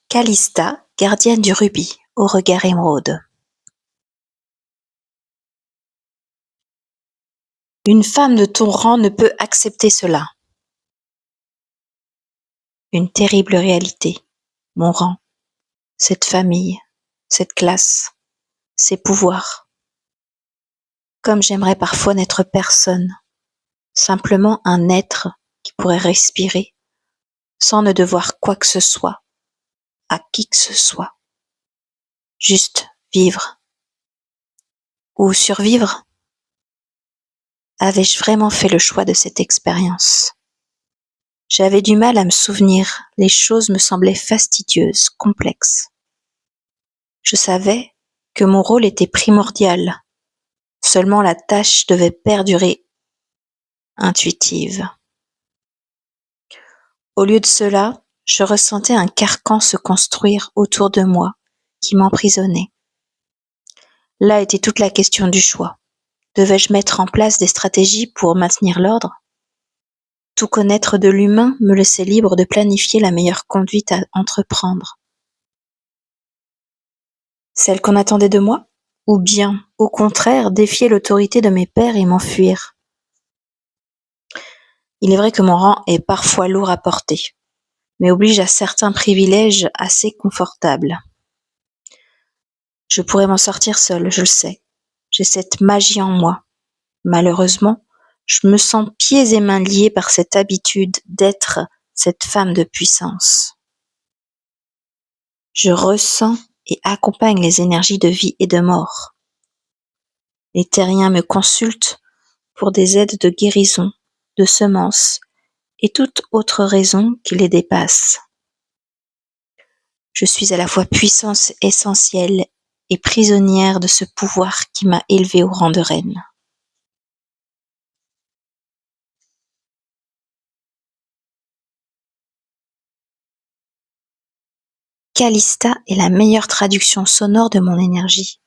Calista, gardienne du rubis, au regard émeraude. Une femme de ton rang ne peut accepter cela. Une terrible réalité. Mon rang, cette famille, cette classe, ces pouvoirs. Comme j'aimerais parfois n'être personne, simplement un être qui pourrait respirer, sans ne devoir quoi que ce soit, à qui que ce soit. Juste vivre. Ou survivre? Avais-je vraiment fait le choix de cette expérience? J'avais du mal à me souvenir, les choses me semblaient fastidieuses, complexes. Je savais que mon rôle était primordial, seulement la tâche devait perdurer intuitive. Au lieu de cela, je ressentais un carcan se construire autour de moi qui m'emprisonnait. Là était toute la question du choix. Devais-je mettre en place des stratégies pour maintenir l'ordre? Tout connaître de l'humain me laissait libre de planifier la meilleure conduite à entreprendre. Celle qu'on attendait de moi? Ou bien, au contraire, défier l'autorité de mes pairs et m'enfuir? Il est vrai que mon rang est parfois lourd à porter, mais oblige à certains privilèges assez confortables. Je pourrais m'en sortir seule, je le sais. J'ai cette magie en moi. Malheureusement, je me sens pieds et mains liés par cette habitude d'être cette femme de puissance. Je ressens et accompagne les énergies de vie et de mort. Les terriens me consultent pour des aides de guérison, de semences et toute autre raison qui les dépasse. Je suis à la fois puissance essentielle et prisonnière de ce pouvoir qui m'a élevée au rang de reine. Calista est la meilleure traduction sonore de mon énergie.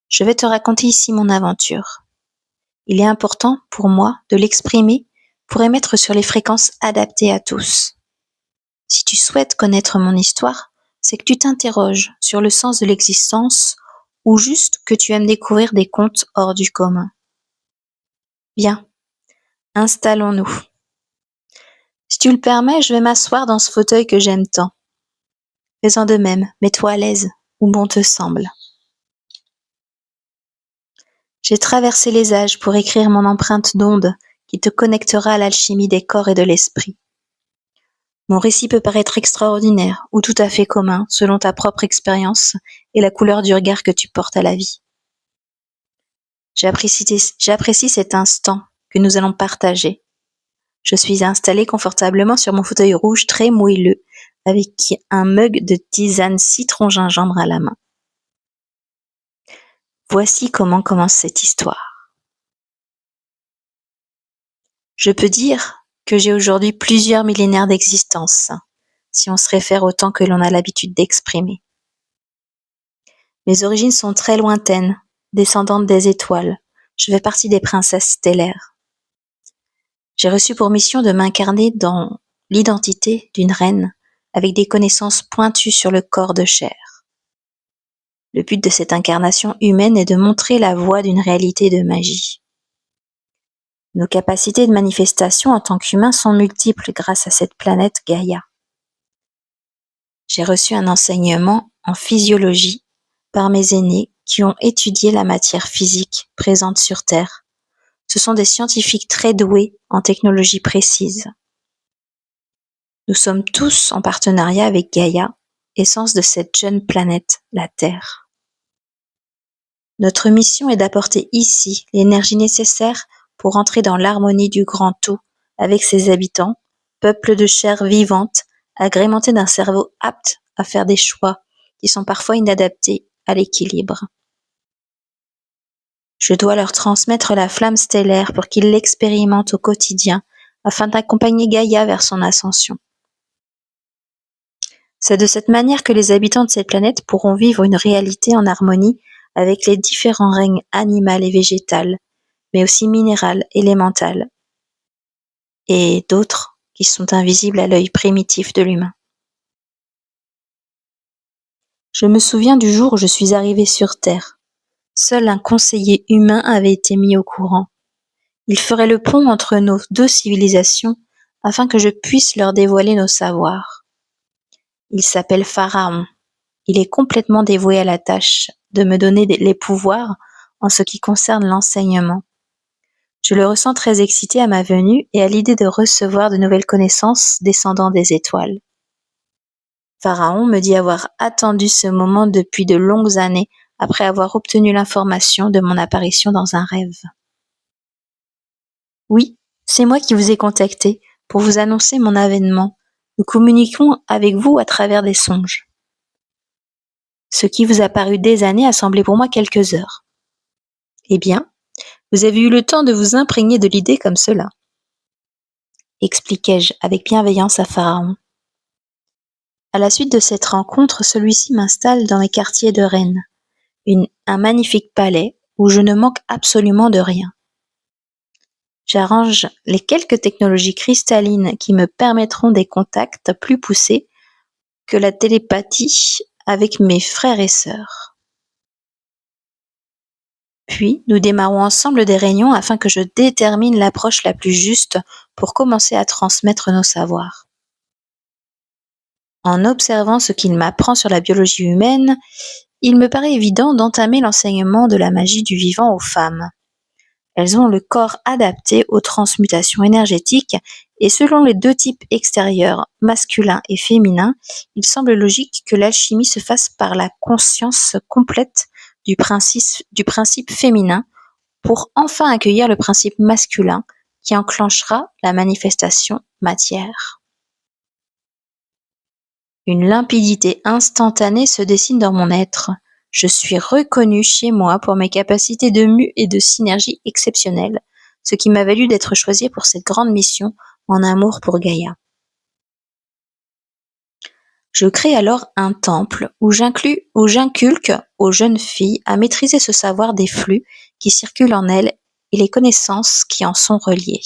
Je vais te raconter ici mon aventure. Il est important pour moi de l'exprimer pour émettre sur les fréquences adaptées à tous. Si tu souhaites connaître mon histoire, c'est que tu t'interroges sur le sens de l'existence ou juste que tu aimes découvrir des contes hors du commun. Bien, installons-nous. Si tu le permets, je vais m'asseoir dans ce fauteuil que j'aime tant. Fais-en de même, mets-toi à l'aise, où bon te semble. J'ai traversé les âges pour écrire mon empreinte d'onde qui te connectera à l'alchimie des corps et de l'esprit. Mon récit peut paraître extraordinaire ou tout à fait commun selon ta propre expérience et la couleur du regard que tu portes à la vie. J'apprécie cet instant que nous allons partager. Je suis installée confortablement sur mon fauteuil rouge très moelleux avec un mug de tisane citron-gingembre à la main. Voici comment commence cette histoire. Je peux dire que j'ai aujourd'hui plusieurs millénaires d'existence, si on se réfère au temps que l'on a l'habitude d'exprimer. Mes origines sont très lointaines, descendantes des étoiles. Je fais partie des princesses stellaires. J'ai reçu pour mission de m'incarner dans l'identité d'une reine avec des connaissances pointues sur le corps de chair. Le but de cette incarnation humaine est de montrer la voie d'une réalité de magie. Nos capacités de manifestation en tant qu'humains sont multiples grâce à cette planète Gaïa. J'ai reçu un enseignement en physiologie par mes aînés qui ont étudié la matière physique présente sur Terre. Ce sont des scientifiques très doués en technologies précises. Nous sommes tous en partenariat avec Gaïa, essence de cette jeune planète, la Terre. Notre mission est d'apporter ici l'énergie nécessaire pour entrer dans l'harmonie du grand tout avec ses habitants, peuple de chair vivante, agrémenté d'un cerveau apte à faire des choix qui sont parfois inadaptés à l'équilibre. Je dois leur transmettre la flamme stellaire pour qu'ils l'expérimentent au quotidien afin d'accompagner Gaïa vers son ascension. C'est de cette manière que les habitants de cette planète pourront vivre une réalité en harmonie avec les différents règnes animal et végétal, mais aussi minéral, élémental, et d'autres qui sont invisibles à l'œil primitif de l'humain. Je me souviens du jour où je suis arrivée sur Terre. Seul un conseiller humain avait été mis au courant. Il ferait le pont entre nos deux civilisations afin que je puisse leur dévoiler nos savoirs. Il s'appelle Pharaon. Il est complètement dévoué à la tâche de me donner les pouvoirs en ce qui concerne l'enseignement. Je le ressens très excité à ma venue et à l'idée de recevoir de nouvelles connaissances descendant des étoiles. Pharaon me dit avoir attendu ce moment depuis de longues années après avoir obtenu l'information de mon apparition dans un rêve. Oui, c'est moi qui vous ai contacté pour vous annoncer mon avènement. Nous communiquons avec vous à travers des songes. Ce qui vous a paru des années a semblé pour moi quelques heures. Eh bien, vous avez eu le temps de vous imprégner de l'idée comme cela, expliquai-je avec bienveillance à Pharaon. À la suite de cette rencontre, celui-ci m'installe dans les quartiers de Rennes, un magnifique palais où je ne manque absolument de rien. J'arrange les quelques technologies cristallines qui me permettront des contacts plus poussés que la télépathie avec mes frères et sœurs. Puis, nous démarrons ensemble des réunions afin que je détermine l'approche la plus juste pour commencer à transmettre nos savoirs. En observant ce qu'il m'apprend sur la biologie humaine, il me paraît évident d'entamer l'enseignement de la magie du vivant aux femmes. Elles ont le corps adapté aux transmutations énergétiques et selon les deux types extérieurs, masculin et féminin, il semble logique que l'alchimie se fasse par la conscience complète du principe féminin pour enfin accueillir le principe masculin qui enclenchera la manifestation matière. Une limpidité instantanée se dessine dans mon être. Je suis reconnue chez moi pour mes capacités de mue et de synergie exceptionnelles, ce qui m'a valu d'être choisie pour cette grande mission en amour pour Gaïa. Je crée alors un temple où j'inculque aux jeunes filles à maîtriser ce savoir des flux qui circulent en elles et les connaissances qui en sont reliées.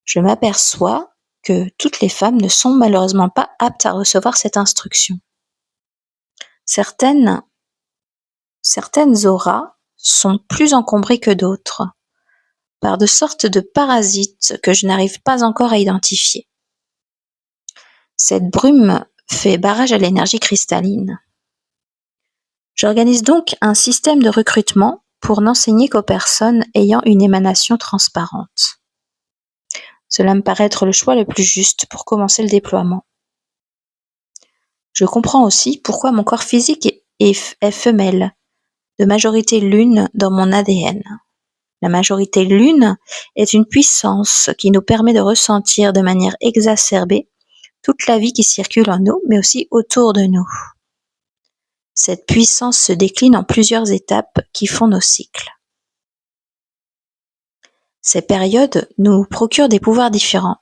Je m'aperçois que toutes les femmes ne sont malheureusement pas aptes à recevoir cette instruction. Certaines auras sont plus encombrées que d'autres, par de sortes de parasites que je n'arrive pas encore à identifier. Cette brume fait barrage à l'énergie cristalline. J'organise donc un système de recrutement pour n'enseigner qu'aux personnes ayant une émanation transparente. Cela me paraît être le choix le plus juste pour commencer le déploiement. Je comprends aussi pourquoi mon corps physique est femelle, de majorité lune dans mon ADN. La majorité lune est une puissance qui nous permet de ressentir de manière exacerbée toute la vie qui circule en nous, mais aussi autour de nous. Cette puissance se décline en plusieurs étapes qui font nos cycles. Ces périodes nous procurent des pouvoirs différents,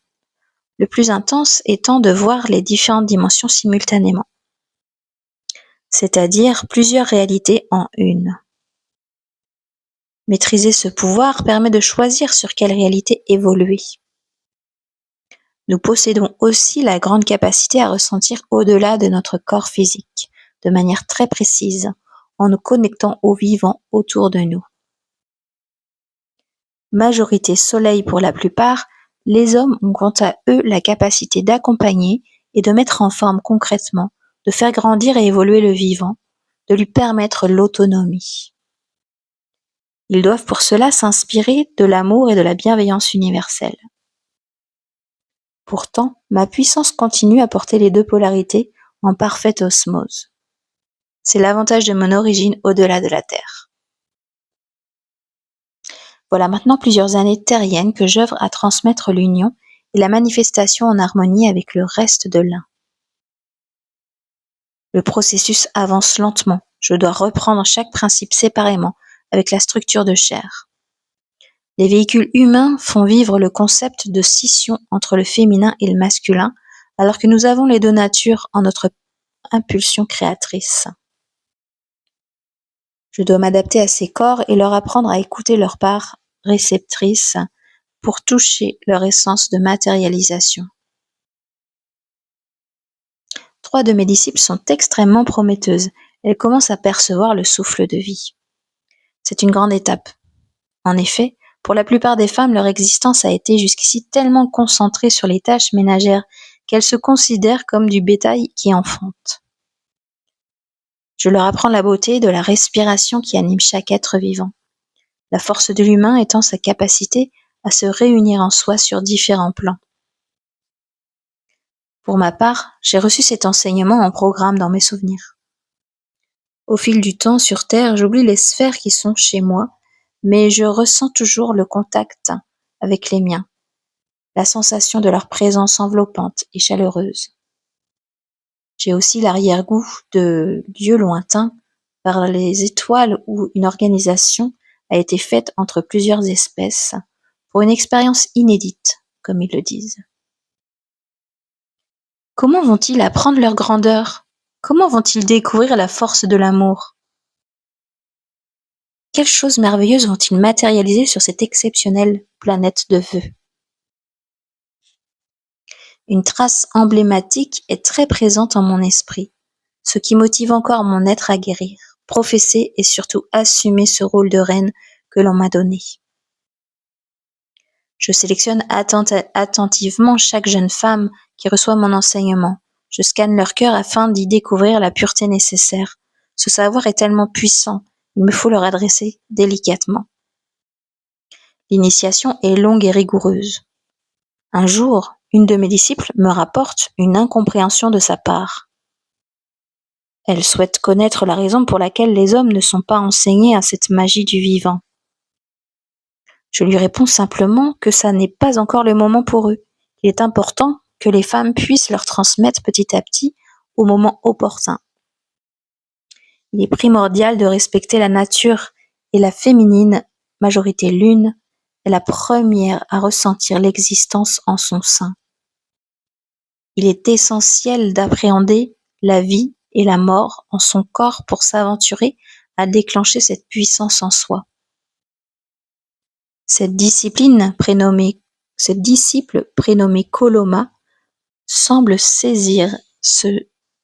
le plus intense étant de voir les différentes dimensions simultanément, c'est-à-dire plusieurs réalités en une. Maîtriser ce pouvoir permet de choisir sur quelle réalité évoluer. Nous possédons aussi la grande capacité à ressentir au-delà de notre corps physique, de manière très précise, en nous connectant au vivant autour de nous. Majorité soleil pour la plupart, les hommes ont quant à eux la capacité d'accompagner et de mettre en forme concrètement, de faire grandir et évoluer le vivant, de lui permettre l'autonomie. Ils doivent pour cela s'inspirer de l'amour et de la bienveillance universelle. Pourtant, ma puissance continue à porter les deux polarités en parfaite osmose. C'est l'avantage de mon origine au-delà de la Terre. Voilà maintenant plusieurs années terriennes que j'œuvre à transmettre l'union et la manifestation en harmonie avec le reste de l'un. Le processus avance lentement. Je dois reprendre chaque principe séparément avec la structure de chair. Les véhicules humains font vivre le concept de scission entre le féminin et le masculin, alors que nous avons les deux natures en notre impulsion créatrice. Je dois m'adapter à ces corps et leur apprendre à écouter leur part réceptrice pour toucher leur essence de matérialisation. 3 de mes disciples sont extrêmement prometteuses. Elles commencent à percevoir le souffle de vie. C'est une grande étape. En effet, pour la plupart des femmes, leur existence a été jusqu'ici tellement concentrée sur les tâches ménagères qu'elles se considèrent comme du bétail qui enfante. Je leur apprends la beauté de la respiration qui anime chaque être vivant. La force de l'humain étant sa capacité à se réunir en soi sur différents plans. Pour ma part, j'ai reçu cet enseignement en programme dans mes souvenirs. Au fil du temps sur Terre, j'oublie les sphères qui sont chez moi, mais je ressens toujours le contact avec les miens, la sensation de leur présence enveloppante et chaleureuse. J'ai aussi l'arrière-goût de lieux lointains par les étoiles où une organisation a été faite entre plusieurs espèces pour une expérience inédite, comme ils le disent. Comment vont-ils apprendre leur grandeur? Comment vont-ils découvrir la force de l'amour? Quelles choses merveilleuses vont-ils matérialiser sur cette exceptionnelle planète de vœux? Une trace emblématique est très présente en mon esprit, ce qui motive encore mon être à guérir, professer et surtout assumer ce rôle de reine que l'on m'a donné. Je sélectionne attentivement chaque jeune femme qui reçoit mon enseignement. Je scanne leur cœur afin d'y découvrir la pureté nécessaire. Ce savoir est tellement puissant, il me faut leur adresser délicatement. L'initiation est longue et rigoureuse. Un jour, une de mes disciples me rapporte une incompréhension de sa part. Elle souhaite connaître la raison pour laquelle les hommes ne sont pas enseignés à cette magie du vivant. Je lui réponds simplement que ça n'est pas encore le moment pour eux. Il est important que les femmes puissent leur transmettre petit à petit au moment opportun. Il est primordial de respecter la nature et la féminine, majorité l'une, est la première à ressentir l'existence en son sein. Il est essentiel d'appréhender la vie et la mort en son corps pour s'aventurer à déclencher cette puissance en soi. Cette disciple prénommée Koloma semble saisir ce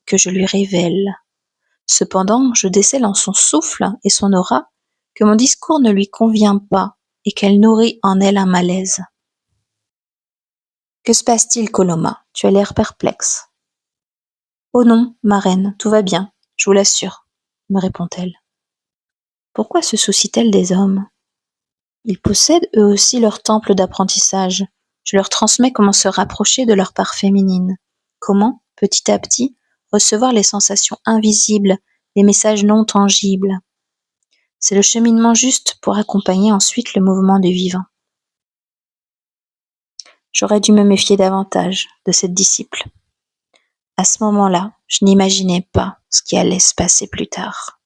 que je lui révèle. Cependant, je décèle en son souffle et son aura que mon discours ne lui convient pas et qu'elle nourrit en elle un malaise. Que se passe-t-il, Koloma? Tu as l'air perplexe. Oh non, ma reine, tout va bien, je vous l'assure, me répond-elle. Pourquoi se soucie-t-elle des hommes? Ils possèdent eux aussi leur temple d'apprentissage. Je leur transmets comment se rapprocher de leur part féminine. Comment, petit à petit, recevoir les sensations invisibles, les messages non tangibles. C'est le cheminement juste pour accompagner ensuite le mouvement du vivant. J'aurais dû me méfier davantage de cette disciple. À ce moment-là, je n'imaginais pas ce qui allait se passer plus tard.